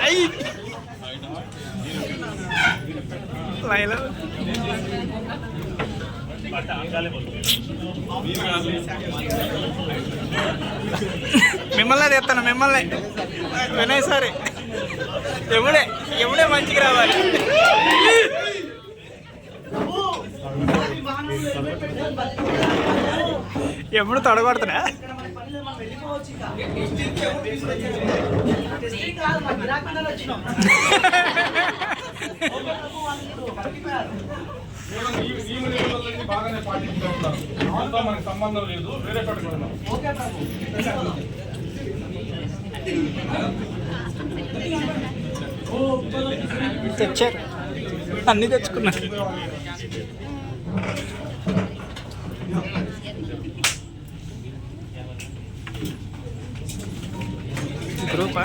అయ్యి లైలో మిమ్మల్ని తెస్తాను, మిమ్మల్ని వినయ్ సారి ఎముడే ఎముడే మంచిగా రావాలి. ఎప్పుడు తొడగొడుతున్నా బాగానే పాటించుకుంటున్నారు. దాంతో మనకు సంబంధం లేదు, వేరే చోట తెచ్చారు, అన్నీ తెచ్చుకున్నారు. గ్రూపా